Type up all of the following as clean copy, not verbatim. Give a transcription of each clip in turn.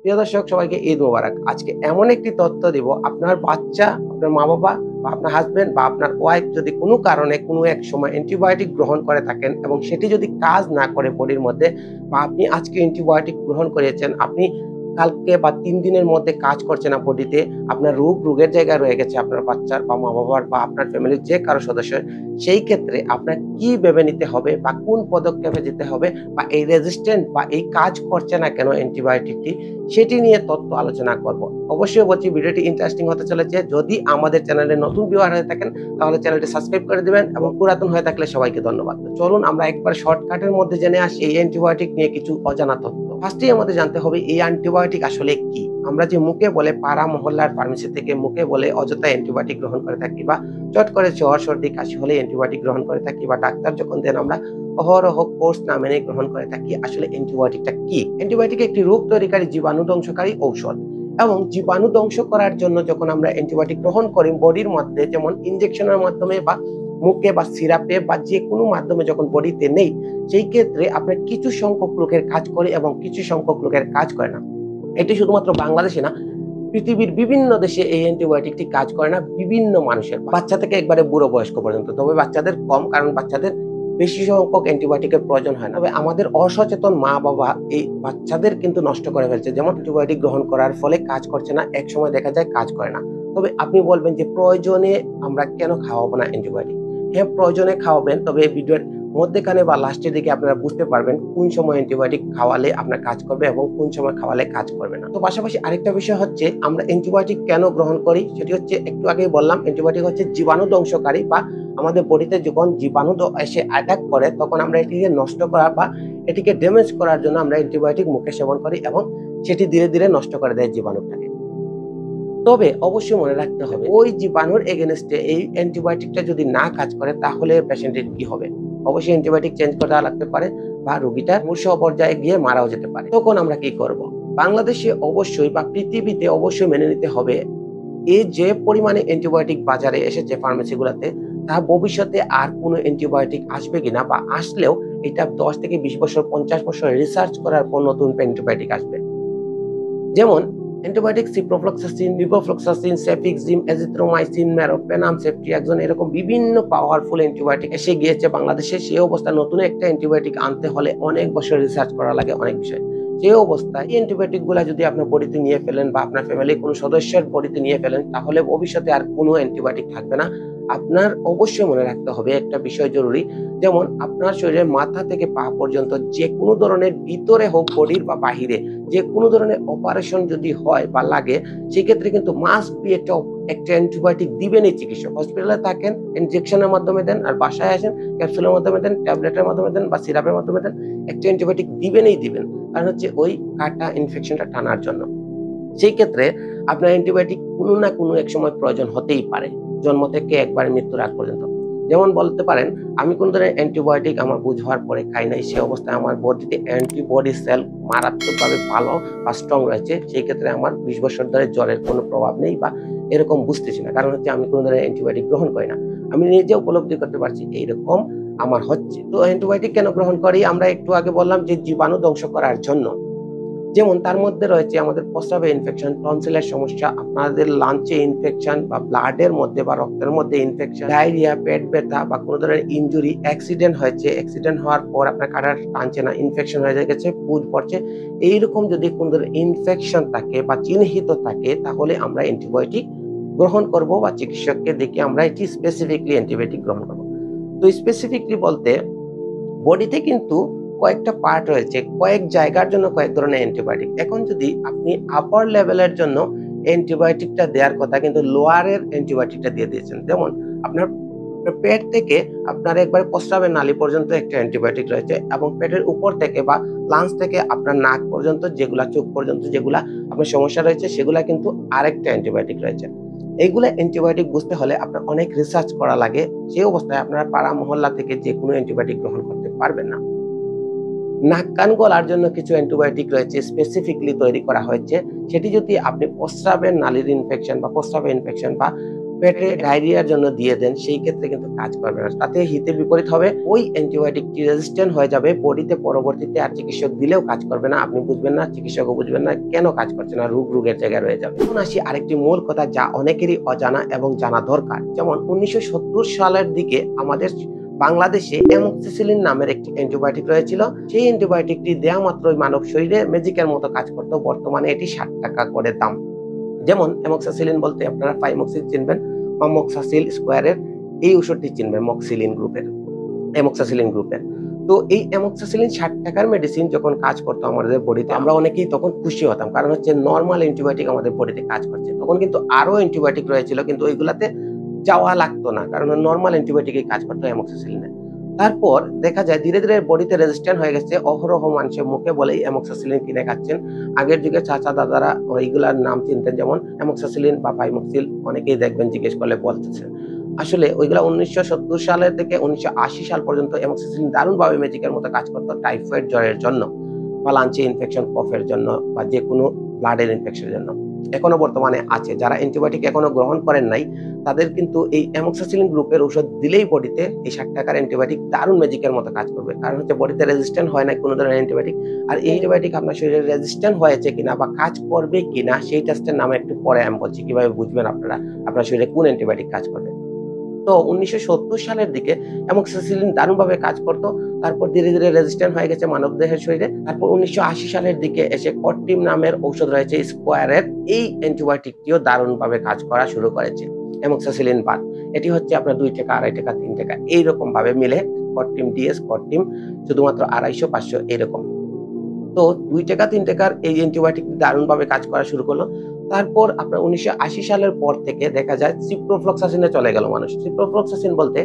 প্রিয় দর্শক, সবাইকে ঈদ মোবারক। আজকে এমন একটি তথ্য দিব, আপনার বাচ্চা, আপনার মা বাবা বা আপনার হাজবেন্ড বা আপনার ওয়াইফ যদি কোনো কারণে কোনো এক সময় অ্যান্টিবায়োটিক গ্রহণ করে থাকেন এবং সেটি যদি কাজ না করে বডির মধ্যে, বা আপনি আজকে অ্যান্টিবায়োটিক গ্রহণ করেছেন, আপনি কালকে বা ৩ দিনের মধ্যে কাজ করছে না বডিতে, আপনার রোগের জায়গায় রয়ে গেছে আপনার বাচ্চার বা মা বাবার বা আপনার ফ্যামিলির যে কারো সদস্যের, সেই ক্ষেত্রে আপনার কি ভেবে নিতে হবে বা কোন পদক্ষেপে যেতে হবে, বা এই রেজিস্ট্যান্ট বা এই কাজ করছে না কেন অ্যান্টিবায়োটিকটি, সেটি নিয়ে তথ্য আলোচনা করব। অবশ্যই বলছি, ভিডিওটি ইন্টারেস্টিং হতে চলেছে। যদি আমাদের চ্যানেলে নতুন ভিউয়ার হয়ে থাকেন তাহলে চ্যানেলটি সাবস্ক্রাইব করে দিবেন, এবং পুরাতন হয়ে থাকলে সবাইকে ধন্যবাদ। তো চলুন আমরা একবার শর্টকাটের মধ্যে জেনে আসি এই অ্যান্টিবায়োটিক নিয়ে কিছু অজানা তথ্য। ফার্স্টেই আমাদের জানতে হবে এই অ্যান্টিবায়োটিক আসলে কি। আমরা যে মুখে বলে পাড়া মহল্লার ফার্মেসি থেকে মুখে বলে অযথা অ্যান্টিবায়োটিক গ্রহণ করে থাকি, বা চট করে জ্বর সর্দি কাশি হলে অ্যান্টিবায়োটিক গ্রহণ করে থাকি, বা ডাক্তার যখন দেন আমরা অহরহ কোর্স না মেনে গ্রহণ করে থাকি, আসলে অ্যান্টিবায়োটিকটা কি? অ্যান্টিবায়োটিক একটি রোগ তৈরিকারী জীবাণু ধ্বংসকারী ঔষধ, এবং জীবাণু ধ্বংস করার জন্য যখন আমরা অ্যান্টিবায়োটিক গ্রহণ করি বডির মধ্যে, যেমন ইনজেকশনের মাধ্যমে বা মুখে বা সিরাপে বা যে কোনো মাধ্যমে যখন বডিতে নেই, সেই ক্ষেত্রে আপনার কিছু সংখ্যক লোকের কাজ করে এবং কিছু সংখ্যক লোকের কাজ করে না। এটি শুধুমাত্র বাংলাদেশে না, পৃথিবীর বিভিন্ন দেশে এই অ্যান্টিবায়োটিকটি কাজ করে না বিভিন্ন মানুষের, বাচ্চা থেকে একবারে বুড়ো বয়স্ক পর্যন্ত। তবে বাচ্চাদের কম, কারণ বাচ্চাদের বেশি সংখ্যক অ্যান্টিবায়োটিকের প্রয়োজন হয় না। তবে আমাদের অসচেতন মা বাবা এই বাচ্চাদের কিন্তু নষ্ট করে ফেলছে। যেমন অ্যান্টিবায়োটিক গ্রহণ করার ফলে কাজ করছে না, এক সময় দেখা যায় কাজ করে না। তবে আপনি বলবেন যে প্রয়োজনে আমরা কেন খাওয়াবো না অ্যান্টিবায়োটিক? হ্যাঁ, প্রয়োজনে খাওয়াবেন, তবে ভিডিওর মধ্যেখানে বা লাস্টের দিকে আপনারা বুঝতে পারবেন কোন সময় অ্যান্টিবায়োটিক খাওয়ালে আপনার কাজ করবে এবং কোন সময় খাওয়ালে কাজ করবে না। তো পাশাপাশি আরেকটা বিষয় হচ্ছে, আমরা অ্যান্টিবায়োটিক কেন গ্রহণ করি, সেটি হচ্ছে একটু আগেই বললাম, অ্যান্টিবায়োটিক হচ্ছে জীবাণু ধ্বংসকারী, বা আমাদের বডিতে যখন জীবাণু এসে অ্যাটাক করে তখন আমরা এটিকে নষ্ট করা বা এটিকে ড্যামেজ করার জন্য আমরা অ্যান্টিবায়োটিক মুখে সেবন করি, এবং সেটি ধীরে ধীরে নষ্ট করে দেয় জীবাণুটাকে। তবে অবশ্যই মনে রাখতে হবে, ওই জীবাণুর এগেনস্টে এই অ্যান্টিবায়োটিকটা যদি না কাজ করে তাহলে পেশেন্টের কি হবে? অবশ্যই অ্যান্টিবায়োটিক চেঞ্জ করা লাগতে পারে, বা রোগীটা মুমূর্ষু পর্যায়ে গিয়ে মারাও যেতে পারে। তখন আমরা কি করব? বাংলাদেশে অবশ্যই বা পৃথিবীতে অবশ্যই মেনে নিতে হবে, এই যে পরিমাণে অ্যান্টিবায়োটিক বাজারে এসেছে ফার্মেসিগুলোতে, তা ভবিষ্যতে আর কোনো অ্যান্টিবায়োটিক আসবে কিনা, বা আসলেও এটা ১০ থেকে ২০ বছর ৫০ বছর রিসার্চ করার পর নতুন অ্যান্টিবায়োটিক আসবে। যেমন antibiotic ciprofloxacin, levofloxacin, cefixime, azithromycin, meropenem, ceftriaxone, এরকম বিভিন্ন পাওয়ারফুল অ্যান্টিবায়োটিক এসে গিয়েছে বাংলাদেশে। সেই অবস্থায় নতুন একটা অ্যান্টিবায়োটিক আনতে হলে অনেক বছর রিসার্চ করা লাগে, অনেক বিষয়। সেই অবস্থায় এই অ্যান্টিবায়োটিক গুলা যদি আপনার বডিতে নিয়ে ফেলেন বা আপনার ফ্যামিলির কোনো সদস্যের বডিতে নিয়ে ফেলেন, তাহলে ভবিষ্যতে আর কোনো অ্যান্টিবায়োটিক থাকবে না। আপনার অবশ্যই মনে রাখতে হবে একটা বিষয় জরুরি, যেমন আপনার শরীরের মাথা থেকে পা পর্যন্ত যে কোনো ধরনের ভিতরে হোক বডির বা বাহিরে, যে কোনো ধরনের অপারেশন যদি হয় বা লাগে, সেক্ষেত্রে কিন্তু মাস্ট বি একটা অ্যান্টিবায়োটিক দিবেনই চিকিৎসক। হসপিটালে থাকেন, ইনজেকশনের মাধ্যমে দেন, আর বাসায় আসেন ক্যাপসুলের মাধ্যমে দেন, ট্যাবলেটের মাধ্যমে দেন বা সিরাপের মাধ্যমে দেন, একটা অ্যান্টিবায়োটিক দিবেনই দিবেন। কারণ হচ্ছে ওই কাটা ইনফেকশনটা টানার জন্য। সেই ক্ষেত্রে আপনার অ্যান্টিবায়োটিক কোনো না কোনো এক সময় প্রয়োজন হতেই পারে, জন্ম থেকে একবারে মৃত্যুর আগ পর্যন্ত। যেমন বলতে পারেন, আমি কোন ধরনের অ্যান্টিবায়োটিক আমার বুঝ হওয়ার পরে খাই নাই, সে অবস্থায় আমার বডিতে অ্যান্টিবডি সেল মারাত্মকভাবে ভালো বা স্ট্রং রয়েছে। সেই ক্ষেত্রে আমার ২০ বছর ধরে জ্বরের কোনো প্রভাব নেই, বা এরকম বুঝতেছি না। কারণ হচ্ছে আমি কোন ধরনের অ্যান্টিবায়োটিক গ্রহণ করি না। আমি নিজে উপলব্ধি করতে পারছি এইরকম আমার হচ্ছে। তো অ্যান্টিবায়োটিক কেন গ্রহণ করি? আমরা একটু আগে বললাম যে জীবাণু ধ্বংস করার জন্য। যেমন তার মধ্যে রয়েছে আমাদের প্রস্রাবে ইনফেকশন, টনসিলের সমস্যা, আপনাদের লাঞ্চে ইনফেকশন, বা ব্লাডের মধ্যে বা রক্তের মধ্যে ইনফেকশন, ডায়রিয়া, পেট ব্যথা, বা কোনো ধরনের ইনজুরি, অ্যাক্সিডেন্ট হয়েছে, অ্যাক্সিডেন্ট হওয়ার পর আপনার কাটা টানছে না, ইনফেকশন হয়ে গেছে, পুজ পড়ছে, এইরকম যদি কোনো ধরনের ইনফেকশন থাকে বা চিহ্নিত থাকে, তাহলে আমরা অ্যান্টিবায়োটিক গ্রহণ করব, বা চিকিৎসককে দেখে আমরা এটি স্পেসিফিকলি অ্যান্টিবায়োটিক গ্রহণ করব। তো স্পেসিফিকলি বলতে, বডিতে কিন্তু কয়েকটা পার্ট রয়েছে, কয়েক জায়গার জন্য কয়েক ধরনের অ্যান্টিবায়োটিক। এখন যদি আপনি আপার লেভেলের জন্য অ্যান্টিবায়োটিকটা দেওয়ার কথা, কিন্তু লোয়ারের অ্যান্টিবায়োটিকটা দিয়ে দিয়েছেন। যেমন আপনার পেট থেকে আপনার একবারে প্রস্রাবের নালী পর্যন্ত একটা অ্যান্টিবায়োটিক রয়েছে, এবং পেটের উপর থেকে বা লাংস থেকে আপনার নাক পর্যন্ত, যেগুলা চোখ পর্যন্ত যেগুলা আপনার সমস্যা রয়েছে, সেগুলা কিন্তু আরেকটা অ্যান্টিবায়োটিক রয়েছে। এইগুলা অ্যান্টিবায়োটিক বুঝতে হলে আপনার অনেক রিসার্চ করা লাগে। সেই অবস্থায় আপনারা পাড়া মহল্লা থেকে যে কোনো অ্যান্টিবায়োটিক গ্রহণ করতে পারবেন না। নাক কান গলার জন্য কিছু অ্যান্টিবায়োটিক রয়েছে, স্পেসিফিকলি তৈরি করা হয়েছে। সেটি যদি আপনি প্রস্রাবের নালীর ইনফেকশন বা প্রস্রাবের ইনফেকশন বা পেটে ডায়রিয়ার জন্য দিয়ে দেন, সেই ক্ষেত্রে কিন্তু কাজ করবে না। তাতে হিতে বিপরীত হবে, ওই অ্যান্টিবায়োটিকটি রেজিস্ট্যান্ট হয়ে যাবে বডিতে, পরবর্তীতে আর চিকিৎসক দিলেও কাজ করবে না, আপনি বুঝবেন না, চিকিৎসকও বুঝবেন না কেন কাজ করছে না, রোগের জায়গায় রয়ে যাবে। এখন আসি আরেকটি মূল কথা যা অনেকেরই অজানা এবং জানা দরকার। যেমন 1970 সালের দিকে আমাদের বাংলাদেশে অ্যামোক্সিসিলিন নামের একটি অ্যান্টিবায়োটিক রয়েছিল। সেই অ্যান্টিবায়োটিকটি দেয়া মাত্রই মানব শরীরে ম্যাজিকের মতো কাজ করত। বর্তমানে এটি ৳৬০ করে দাম। যেমন অ্যামোক্সিসিলিন বলতে আপনারা ফাইমোক্সিল চিনবেন বা মক্সাসিল স্কোয়ারের এই ওষুধটি চিনবেন, অ্যামোক্সিসিলিন গ্রুপের। তো এই অ্যামোক্সিসিলিন ৳৬০ মেডিসিন যখন কাজ করতো আমাদের বডিতে, আমরা অনেকেই তখন খুশি হতাম। কারণ হচ্ছে নরমাল অ্যান্টিবায়োটিক আমাদের বডিতে কাজ করছে। তখন কিন্তু আরো অ্যান্টিবায়োটিক রয়েছিল, কিন্তু ওইগুলাতে যাওয়া লাগতো না। কারণ নরমাল অ্যান্টিবায়োটিকই কাজ করতো অ্যামোক্সিসিলিনে। তারপর দেখা যায় ধীরে, ধীরে বডিতে রেজিস্ট্যান্ট হয়ে গেছে। অহরহ মানুষের মুখে বলেই অ্যামোক্সিসিলিন কিনে খাচ্ছেন। আগের যুগে চাচা দাদারা ওইগুলার নাম চিনতেন, যেমন অ্যামোক্সিসিলিন বা ফাইমোক্সিল, অনেকেই দেখবেন জিজ্ঞেস করলে বলতেছে। আসলে ওইগুলা 1970 সালের থেকে 1980 সাল পর্যন্ত অ্যামোক্সিসিলিন দারুণভাবে ম্যাজিকের মতো কাজ করতো টাইফয়েড জ্বরের জন্য বা লাঞ্চে ইনফেকশন, কফের জন্য বা যেকোনো ব্লাডের ইনফেকশনের জন্য। এখনো বর্তমানে আছে। যারা অ্যান্টিবায়োটিক এখনো গ্রহণ করেন নাই, তাদের কিন্তু এই অ্যামোক্সিসিলিন গ্রুপের ঔষধ দিলেই বডিতে এই ৳৬০ অ্যান্টিবায়োটিক দারুণ ম্যাজিকের মতো কাজ করবে। কারণ হচ্ছে বডিতে রেজিস্ট্যান্ট হয় নাই কোনো ধরনের অ্যান্টিবায়োটিক। আর এই অ্যান্টিবায়োটিক আপনার শরীরে রেজিস্ট্যান্ট হয়েছে কিনা বা কাজ করবে কিনা সেই টেস্টের নাম একটু পরে আমি বলছি, কিভাবে বুঝবেন আপনারা আপনার শরীরে কোন অ্যান্টিবায়োটিক কাজ করবে। তো 1970 সালের দিকে অ্যামোক্সিসিলিন দারুণভাবে কাজ করত। তারপর ধীরে, ধীরে রেজিস্ট্যান্ট হয়ে গেছে মানবদেহের শরীরে। তারপর 1980 সালের দিকে এসে কর্টিম নামের ঔষধ রয়েছে স্কোয়ারের। এই অ্যান্টিবায়োটিকটিও দারুণভাবে কাজ করা শুরু করেছে অ্যামোক্সিসিলিন বাদ। এটি হচ্ছে আপনার ৳2, ৳2.5, ৳3 এইরকম ভাবে মিলে কর্টিম ডিএস, কর্টিম শুধুমাত্র 250, 500 এরকম। তো ৳2, ৳3 এই অ্যান্টিবায়োটিক দারুণভাবে কাজ করা শুরু করলো। তারপর আপনার 1980 সালের পর থেকে দেখা যায় সিপ্রোফ্লক্সাসিনে চলে গেল মানুষ। সিপ্রোফ্লক্সাসিন বলতে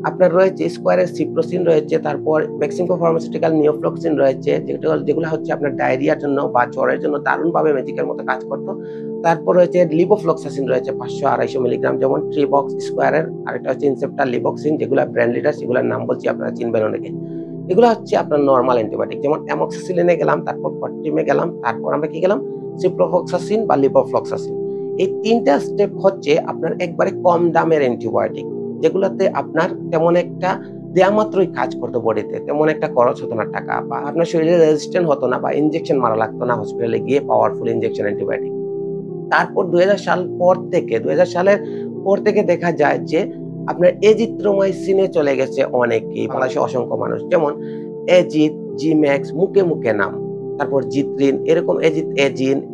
আপনার রয়েছে স্কোয়ারের সিপ্রোসিন রয়েছে, তারপর বেক্সিমকো ফার্মাসিউটিক্যাল নিওফ্লক্সিন রয়েছে, যেগুলো হচ্ছে আপনার ডায়রিয়ার জন্য বা জ্বরের জন্য দারুণভাবে ম্যাজিকের মতো কাজ করত। তারপর রয়েছে লিভোফ্লক্সাসিন রয়েছে 500-250 মিলিগ্রাম, যেমন ট্রিবক্স স্কোয়ারের, আরেকটা হচ্ছে ইনসেপ্টার লিভোক্সিন, যেগুলা ব্র্যান্ড লিডার, সেগুলোর নাম বলছি আপনারা চিনবেন অনেকে। এগুলো হচ্ছে আপনার নরমাল অ্যান্টিবায়োটিক। যেমন অ্যামোক্সিসিলিনে গেলাম, তারপর কর্টিমে গেলাম, তারপর আমরা কি গেলাম? সিপ্রোফ্লক্সাসিন বা লিভোফ্লক্সাসিন। এই ৩ টা স্টেপ হচ্ছে আপনার একবারে কম দামের অ্যান্টিবায়োটিক। যেগুলাতে আপনার তেমন একটা দেয়া মাত্রই কাজ করতো বডিতে। তেমন একটা খরচ হতো না টাকা, বা আপনার শরীরে রেজিস্ট্যান্ট হতো না, বা ইনজেকশন মারা লাগতো না হসপিটালে গিয়ে পাওয়ারফুল ইনজেকশন অ্যান্টিবায়োটিক। তারপর ২০০০ সালের পর থেকে দেখা যায় যে আপনার এজিথ্রোমাইসিনে চলে গেছে অনেকেই, বাংলাদেশে অসংখ্য মানুষ। যেমন এজিথ, জি-ম্যাক্স, মুখে, মুখে নাম। তারপর জিত্রিন,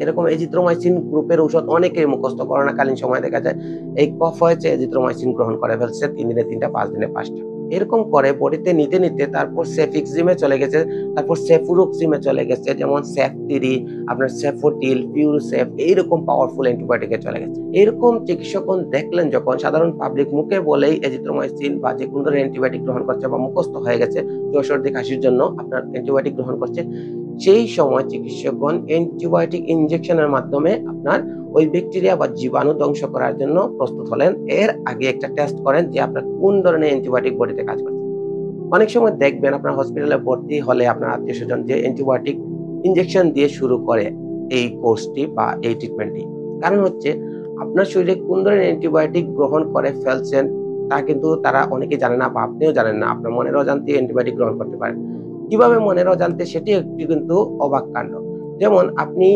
এরকম এজিথ্রোমাইসিন গ্রুপের ঔষধ অনেকেই মুখস্থ। করোনাকালীন সময়ে দেখা যায় এই কফ হয়েছে, এজিথ্রোমাইসিন গ্রহণ করে ফেলছে, ৩ দিনে ৩ টা, ৫ দিনে ৫ টা। এরকম করে বডিতে নিতে, নিতে তারপর সেফিক্সিমে চলে গেছে, তারপর সেফুরুক্সিমে চলে গেছে, যেমন সেফটিরি, আপনার সেফোটিল, পিউরোসেফ, এইরকম পাওয়ারফুল অ্যান্টিবায়োটিকে চলে গেছে। এরকম চিকিৎসকগণ দেখলেন যখন সাধারণ পাবলিক মুখে বলেই এজিথ্রোমাইসিন বা যেকোনো ধরনের অ্যান্টিবায়োটিক গ্রহণ করছে বা মুখস্থ হয়ে গেছে জ্বর, সর্দি, কাশির জন্য আপনার অ্যান্টিবায়োটিক গ্রহণ করছে, সেই সময় চিকিৎসকগণ অ্যান্টিবায়োটিক ইনজেকশনের মাধ্যমে আপনার ওই ব্যাকটেরিয়া বা জীবাণু ধ্বংস করার জন্য প্রস্তুত হলেন। এর আগে একটা টেস্ট করেন যে আপনার কোন ধরনের অ্যান্টিবায়োটিক বডিতে কাজ করছে। অনেক সময় দেখবেন আপনার হসপিটালে ভর্তি হলে আপনার আত্মীয়স্বজন যে অ্যান্টিবায়োটিক ইনজেকশন দিয়ে শুরু করে এই কোর্সটি বা এই ট্রিটমেন্টটি। কারণ হচ্ছে আপনার শরীরে কোন ধরনের অ্যান্টিবায়োটিক গ্রহণ করে ফেলছেন তা কিন্তু তারা অনেকেই জানে না, বা আপনিও জানেন না। আপনার মনের অজান্তে অ্যান্টিবায়োটিক গ্রহণ করতে পারেন। কিভাবে মনের অজান্তে, সেটি একটি কিন্তু অবাক কাণ্ড। যেমন আপনি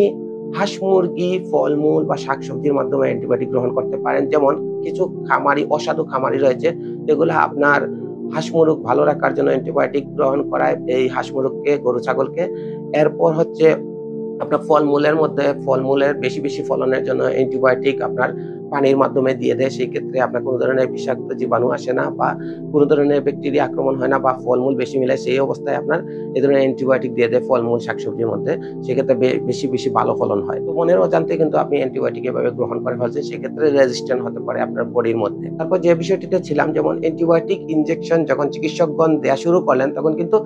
হাঁস, মুরগি, ফলমূল বা শাকসবজির মাধ্যমে অ্যান্টিবায়োটিক গ্রহণ করতে পারেন। যেমন কিছু অসাধু খামারি রয়েছে, যেগুলো আপনার হাঁস মুরগ ভালো রাখার জন্য অ্যান্টিবায়োটিক গ্রহণ করায় এই হাঁস মুরগকে, গরু ছাগলকে। এরপর হচ্ছে আপনার ফলমূলের বেশি, বেশি ফলনের জন্য অ্যান্টিবায়োটিক আপনার পানির মাধ্যমে দিয়ে দেয়। সেক্ষেত্রে আপনার কোন ধরনের বিষাক্ত জীবাণু আসে না, বা কোন ধরনের ব্যাকটেরিয়া আক্রমণ হয় না, বা ফলমূল বেশি মিলে সেই অবস্থায় আপনার এই ধরনের অ্যান্টিবায়োটিক দিয়ে দেয় ফলমূল, শাকসবজির মধ্যে। সেক্ষেত্রে বেশি, বেশি ভালো ফলন হয়। তো মনের অজান্তে কিন্তু আপনি অ্যান্টিবায়োটিক এভাবে গ্রহণ করে ফেলছেন, সেক্ষেত্রে রেজিস্ট্যান্ট হতে পারে আপনার বডির মধ্যে। তারপর যে বিষয়টিতে ছিলাম, যেমন অ্যান্টিবায়োটিক ইনজেকশন যখন চিকিৎসকগণ দেয়া শুরু করলেন, তখন কিন্তু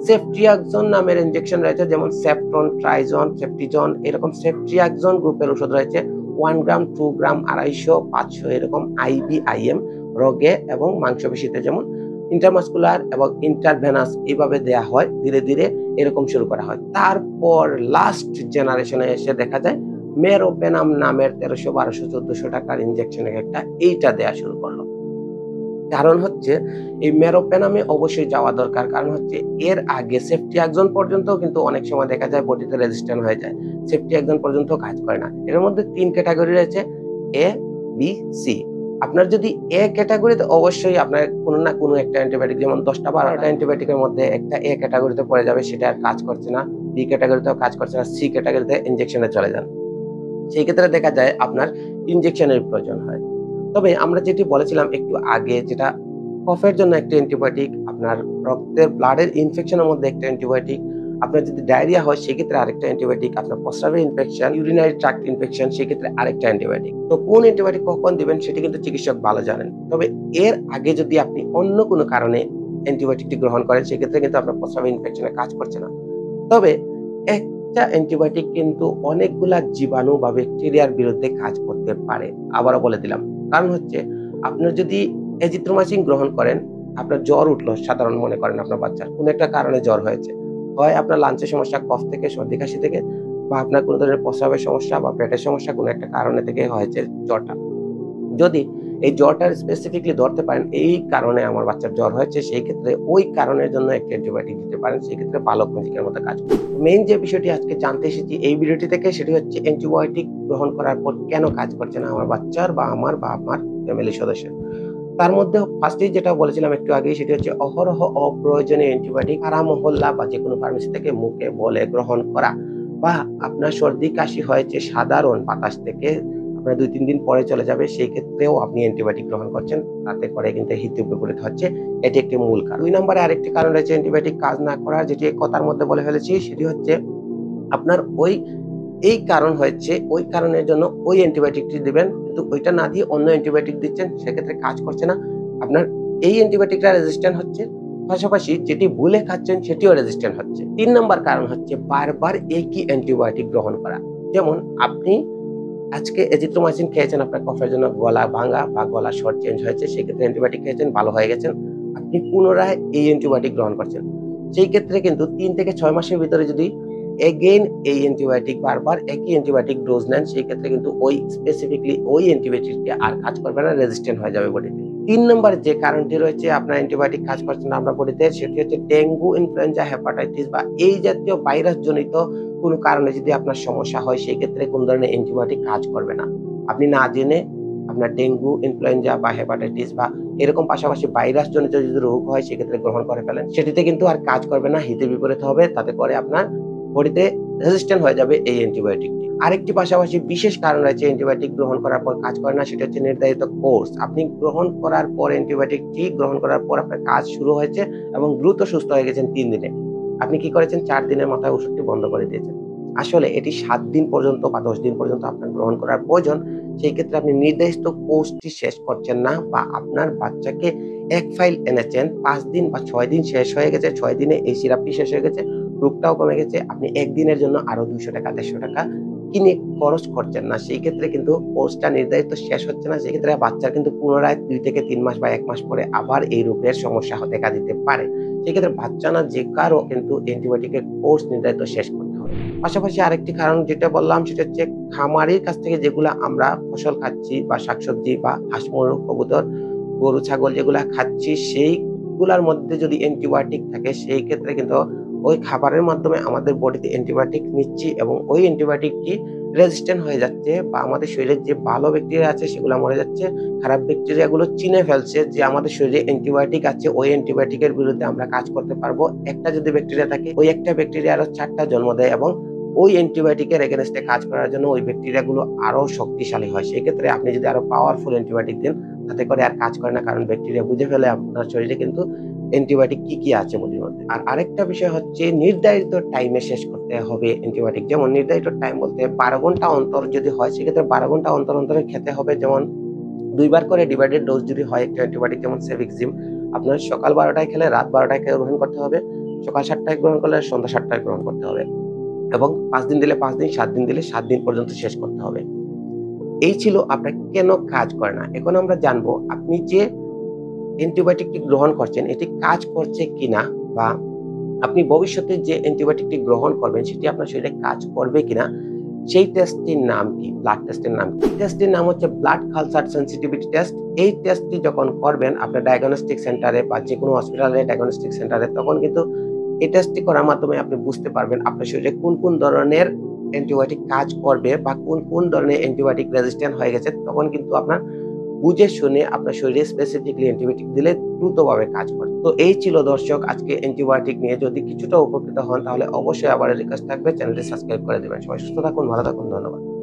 সেফট্রিয়াক্সন নামের ইনজেকশন রয়েছে, যেমন সেফট্রন, ট্রাইজন, সেফটিজন, এরকম সেফট্রিয়াক্সন গ্রুপের ওষুধ রয়েছে। 1 গ্রাম, 2 গ্রাম, 250, 500 এরকম আইভি, আইএম রোগে এবং মাংসপেশিতে, যেমন ইন্ট্রামাসকুলার এবং ইন্টারভেনাস এইভাবে দেয়া হয়। ধীরে, ধীরে এরকম শুরু করা হয়। তারপর লাস্ট জেনারেশনে এসে দেখা যায় মেরোপেনাম নামের 1300, 1200, 1400 টাকার ইনজেকশন একটা এইটা দেয়া শুরু করলো। কারণ হচ্ছে এই মেরোপেনামে অবশ্যই যাওয়া দরকার। কারণ হচ্ছে এর আগে সেফট্রিয়াক্সন পর্যন্ত কিন্তু অনেক সময় দেখা যায় বডিতে রেজিস্ট্যান্ট হয়ে যায়। সেফট্রিয়াক্সন পর্যন্ত কাজ করে না। এর মধ্যে ৩ ক্যাটেগরি রয়েছে এ, বি, সি। আপনার যদি এ ক্যাটেগরিতে অবশ্যই আপনার কোনো না কোনো একটা অ্যান্টিবায়োটিক, যেমন ১০টা ১২টা অ্যান্টিবায়োটিকের মধ্যে একটা এ ক্যাটেগরিতে পড়ে যাবে, সেটা আর কাজ করছে না। বি ক্যাটেগরিতেও কাজ করছে না। সি ক্যাটেগরিতে ইনজেকশনে চলে যান। সেই ক্ষেত্রে দেখা যায় আপনার ইনজেকশনের প্রয়োজন হয়। তবে আমরা যেটি বলেছিলাম একটু আগে, যেটা কফের জন্য একটা অ্যান্টিবায়োটিক, আপনার রক্তের ব্লাডের ইনফেকশনের মধ্যে একটা অ্যান্টিবায়োটিক, আপনার যদি ডায়রিয়া হয় সেক্ষেত্রে আরেকটা অ্যান্টিবায়োটিক, আপনার প্রস্রাবের ইনফেকশন, ইউরিনারি ট্র্যাক্ট ইনফেকশন সেক্ষেত্রে আরেকটা অ্যান্টিবায়োটিক। তো কোন অ্যান্টিবায়োটিক কখন দিবেন সেটি কিন্তু চিকিৎসক ভালো জানেন। তবে এর আগে যদি আপনি অন্য কোনো কারণে অ্যান্টিবায়োটিকটি গ্রহণ করেন সেক্ষেত্রে কিন্তু আপনার প্রস্রাবের ইনফেকশনে কাজ করছে না। তবে একটা অ্যান্টিবায়োটিক কিন্তু অনেকগুলা জীবাণু বা ব্যাকটেরিয়ার বিরুদ্ধে কাজ করতে পারে। আবারও বলে দিলাম। কারণ হচ্ছে আপনার যদি এজিথ্রোমাইসিন গ্রহণ করেন, আপনার জ্বর উঠলো, সাধারণ মনে করেন আপনার বাচ্চার কোনো একটা কারণে জ্বর হয়েছে। হয় আপনার লাঞ্চের সমস্যা, কফ থেকে, সর্দি কাশি থেকে, বা আপনার কোনো ধরনের প্রস্রাবের সমস্যা বা পেটের সমস্যা, কোনো একটা কারণে থেকে হয়েছে জ্বরটা। যদি এই জ্বরটার স্পেসিফিকলি ধরতে পারেন এই কারণে আমার বাচ্চার জ্বর হয়েছে, সেই ক্ষেত্রে ওই কারণের জন্য একটা অ্যান্টিবায়োটিক দিতে পারেন। সেক্ষেত্রে বালক ম্যাজিকের মতো কাজ করবে। মেইন যে বিষয়টি আজকে জানতে এসেছি এই ভিডিওটি থেকে, সেটি হচ্ছে অ্যান্টিবায়োটিক গ্রহণ করার পর কেন কাজ করছে না আমার বাচ্চার বা আমার বা আমার ফ্যামিলির সদস্যের। তার মধ্যে ফার্স্টেই যেটা বলেছিলাম একটু আগেই, সেটি হচ্ছে অহরহ অপ্রয়োজনীয় অ্যান্টিবায়োটিক পাড়া মহল্লা বা যেকোনো ফার্মেসি থেকে মুখে বলে গ্রহণ করা, বা আপনার সর্দি কাশি হয়েছে সাধারণ বাতাস থেকে, আপনার ২-৩ দিন পরে চলে যাবে, সেই ক্ষেত্রেও আপনি অ্যান্টিবায়োটিক গ্রহণ করছেন, তাতে করে কিন্তু হিতে বিপরীত হচ্ছে। এটি একটি মূল কারণ। ২ নম্বরে আরেকটি কারণ রয়েছে অ্যান্টিবায়োটিক কাজ না করার, যেটি কথার মধ্যে বলে ফেলেছি, সেটি হচ্ছে আপনার এই কারণ হয়েছে, ওই কারণের জন্য ওই অ্যান্টিবায়োটিকটি দিবেন, কিন্তু ওইটা না দিয়ে অন্য অ্যান্টিবায়োটিক দিচ্ছেন, সেক্ষেত্রে কাজ করছে না। আপনার এই অ্যান্টিবায়োটিকটা রেজিস্ট্যান্ট হচ্ছে, পাশাপাশি যেটি ভুলে খাচ্ছেন সেটিও রেজিস্ট্যান্ট হচ্ছে। ৩ নাম্বার কারণ হচ্ছে বারবার একই অ্যান্টিবায়োটিক গ্রহণ করা। যেমন আপনি আজকে এজিথ্রোমাইসিন খেয়েছেন, আপনার কফের জন্য গলা ভাঙা বা গলার স্বর চেঞ্জ হয়েছে, সেক্ষেত্রে অ্যান্টিবায়োটিক খেয়েছেন, ভালো হয়ে গেছেন। আপনি পুনরায় এই অ্যান্টিবায়োটিক গ্রহণ করছেন। সেই ক্ষেত্রে কিন্তু ৩ থেকে ৬ মাসের ভিতরে যদি এগেইন এই অ্যান্টিবায়োটিক বারবার একই অ্যান্টিবায়োটিক ডোজ নেন, সেই ক্ষেত্রে কিন্তু ওই স্পেসিফিকলি ওই অ্যান্টিবায়োটিকটি আর কাজ করবে না, রেজিস্ট্যান্ট হয়ে যাবে বডিতে। ৩ নম্বর যে কারণটি রয়েছে আপনার অ্যান্টিবায়োটিক কাজ করছে না আপনার বডিতে, সেটি হচ্ছে ডেঙ্গু, ইনফ্লুয়েঞ্জা, হেপাটাইটিস বা এই জাতীয় ভাইরাস জনিত কোনো কারণে যদি আপনার সমস্যা হয়, সেই ক্ষেত্রে কোন ধরনের অ্যান্টিবায়োটিক কাজ করবে না। আপনি না জেনে আপনার ডেঙ্গু, ইনফ্লুয়েঞ্জা বা হেপাটাইটিস বা এরকম পাশাপাশি ভাইরাস জনিত যদি রোগ হয় সেক্ষেত্রে গ্রহণ করে ফেলেন, সেটিতে কিন্তু আর কাজ করবে না, হিতে বিপরীত হবে। তাতে করে আপনার বডিতে রেজিস্ট্যান্ট হয়ে যাবে এই অ্যান্টিবায়োটিকটি। আরেকটি পাশাপাশি বিশেষ কারণ রয়েছে অ্যান্টিবায়োটিক গ্রহণ করার পর কাজ করে না, সেটা হচ্ছে নির্ধারিত কোর্স। আপনি গ্রহণ করার পর অ্যান্টিবায়োটিকটি গ্রহণ করার পর আপনার কাজ শুরু হয়েছে এবং দ্রুত সুস্থ হয়ে গেছেন ৩ দিনে। আপনি কি করেছেন? ৪ দিনের মাথায় ওষুধটি বন্ধ করে দিয়েছেন। আসলে এটি ৭ দিন পর্যন্ত বা ১০ দিন পর্যন্ত আপনার গ্রহণ করার প্রয়োজন। সেই ক্ষেত্রে আপনি নির্ধারিত কোর্সটি শেষ করছেন না, বা আপনার বাচ্চাকে ১ ফাইল এনেছেন, ৫ দিন বা ৬ দিন শেষ হয়ে গেছে, ৬ দিনে এই সিরাপটি শেষ হয়ে গেছে, রোগটাও কমে গেছে। আপনি ১ দিনের জন্য আরো ৳২০০, ৳১৫০ কিনে খরচ করছেন না। সেই ক্ষেত্রে কিন্তু কোর্সটা নির্ধারিত শেষ হচ্ছে না। সেক্ষেত্রে বাচ্চার কিন্তু পুনরায় ২ থেকে ৩ মাস বা ১ মাস পরে আবার এই রোগের সমস্যা দেখা দিতে পারে। সেক্ষেত্রে বাচ্চা না যে কারো কিন্তু অ্যান্টিবায়োটিকের কোর্স নির্ধারিত শেষ করতে হবে। পাশাপাশি আরেকটি কারণ যেটা বললাম, সেটা হচ্ছে খামারির কাছ থেকে যেগুলা আমরা ফসল খাচ্ছি বা শাকসবজি বা হাঁস, মুরগ, কবুতর, গরু, ছাগল যেগুলা খাচ্ছি, সেইগুলার মধ্যে যদি অ্যান্টিবায়োটিক থাকে, সেই ক্ষেত্রে কিন্তু ওই খাবারের মাধ্যমে আমাদের বডিতে অ্যান্টিবায়োটিক নিচ্ছি এবং ওই অ্যান্টিবায়োটিকটি রেজিস্ট্যান্ট হয়ে যাচ্ছে, বা আমাদের শরীরে যে ভালো ব্যাকটেরিয়া আছে সেগুলা মরে যাচ্ছে। খারাপ ব্যাকটেরিয়া গুলো চিনে ফেলছে যে আমাদের শরীরে অ্যান্টিবায়োটিক আছে, ওই অ্যান্টিবায়োটিকের বিরুদ্ধে আমরা কাজ করতে পারবো। একটা যদি ব্যাকটেরিয়া থাকে, ওই একটা ব্যাকটেরিয়া আরো ৪ টা জন্ম দেয় এবং ওই অ্যান্টিবায়োটিকের এগেইনস্টে কাজ করার জন্য ওই ব্যাকটেরিয়া গুলো আরো শক্তিশালী হয়। সেক্ষেত্রে আপনি যদি আরো পাওয়ারফুল অ্যান্টিবায়োটিক দেন, তাতে করে আর কাজ করে না, কারণ ব্যাকটেরিয়া বুঝে ফেলে আপনার শরীরে কিন্তু অ্যান্টিবায়োটিক কি আছে বডির মধ্যে। আর আরেকটা বিষয় হচ্ছে নির্ধারিত টাইমে শেষ করতে হবে অ্যান্টিবায়োটিক। যেমন নির্ধারিত টাইম বলতে ১২ ঘন্টা অন্তর যদি হয়, সেক্ষেত্রে ১২ ঘন্টা অন্তর অন্তরে খেতে হবে। যেমন ২ বার করে ডিভাইডেড ডোজ যদি হয় একটা অ্যান্টিবায়োটিক, যেমন সেভিক্সিম, আপনার সকাল ১২ টায় খেলে রাত ১২ টায় গ্রহণ করতে হবে। সকাল ৭ টায় গ্রহণ করলে সন্ধ্যা ৭ টায় গ্রহণ করতে হবে। এবং ৫ দিন দিলে ৫ দিন, ৭ দিন দিলে ৭ দিন পর্যন্ত শেষ করতে হবে। এই ছিল আপনার কেন কাজ করে না। এখন আমরা জানবো আপনি যে অ্যান্টিবায়োটিকটি গ্রহণ করছেন এটি কাজ করছে কিনা, বা আপনি ভবিষ্যতে যে অ্যান্টিবায়োটিকটি গ্রহণ করবেন সেটি আপনার শরীরে কাজ করবে কিনা, সেই টেস্টটির নাম কি? ব্লাড টেস্টের নাম কি? টেস্টটির নাম হচ্ছে ব্লাড কালচার সেনসিটিভিটি টেস্ট। এই টেস্টটি যখন করবেন আপনার ডায়াগনস্টিক সেন্টারে বা যেকোনো হসপিটালে ডায়াগনস্টিক সেন্টারে, তখন কিন্তু এই টেস্টটি করার মাধ্যমে আপনি বুঝতে পারবেন আপনার শরীরে কোন কোন ধরনের অ্যান্টিবায়োটিক কাজ করবে বা কোন কোন ধরনের অ্যান্টিবায়োটিক রেজিস্ট্যান্ট হয়ে গেছে। তখন কিন্তু আপনার বুঝে শুনে আপনার শরীরে স্পেসিফিকলি অ্যান্টিবায়োটিক দিলে দ্রুতভাবে কাজ করে। তো এই ছিল দর্শক আজকে অ্যান্টিবায়োটিক নিয়ে। যদি কিছুটা উপকৃত হন তাহলে অবশ্যই আবার রিকোয়েস্ট থাকবে চ্যানেলটি সাবস্ক্রাইব করে দিবেন। সবাই সুস্থ থাকুন, ভালো থাকুন। ধন্যবাদ।